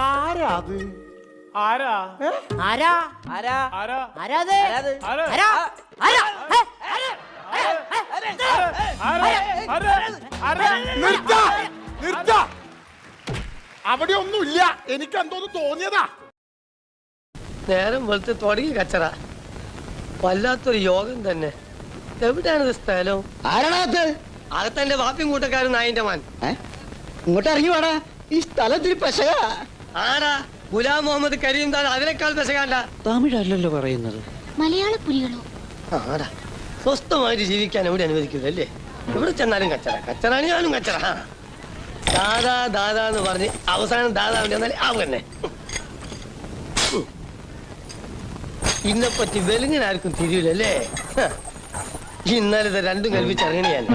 ആരാ അത്? ആരാ ആരാ ആരാ ആരാ ആരാ ആരാ നിർത്ത. അവിടെ ഒന്നുമില്ല, എനിക്ക് എന്തോന്ന് തോന്നിയതാ. നേരം വെളുത്ത് തുടങ്ങി കച്ചറ. വല്ലാത്തൊരു യോഗം തന്നെ. എവിടെയാണിത് സ്ഥലം? ആരാണത്? അകത്തെന്റെ വാപ്പിയും കൂട്ടക്കാരും നായിന്റെ മാൻ. ഇങ്ങോട്ട് ഇറങ്ങി വേടാ, ഈ സ്ഥലത്തിൽ പെശക. ആരാ? ഗുലാം മുഹമ്മദ് കരീം താൻ അതിനേക്കാൾ പെശകാണ്ട. തമിഴല്ലല്ലോ പറയുന്നത്, മലയാള പുലികളോ? ആടാ, സ്വസ്ഥമായിട്ട് ജീവിക്കാൻ എവിടെ അനുവദിക്കില്ലല്ലേ? എവിടെ ചെന്നാലും കച്ചറ, കച്ചറാണ് ഞാനും കച്ചറ. ദാദാ ദാദാ എന്ന് പറഞ്ഞ് അവസാനം ദാദാവിന്റെ എന്നാൽ ആവുന്നെ. ഇന്നെപ്പറ്റി വെലുങ്ങിനാർക്കും തിരിയില്ലല്ലേ? ഇന്നലത്തെ രണ്ടും കൽപ്പിച്ചിറങ്ങണ ഞാൻ.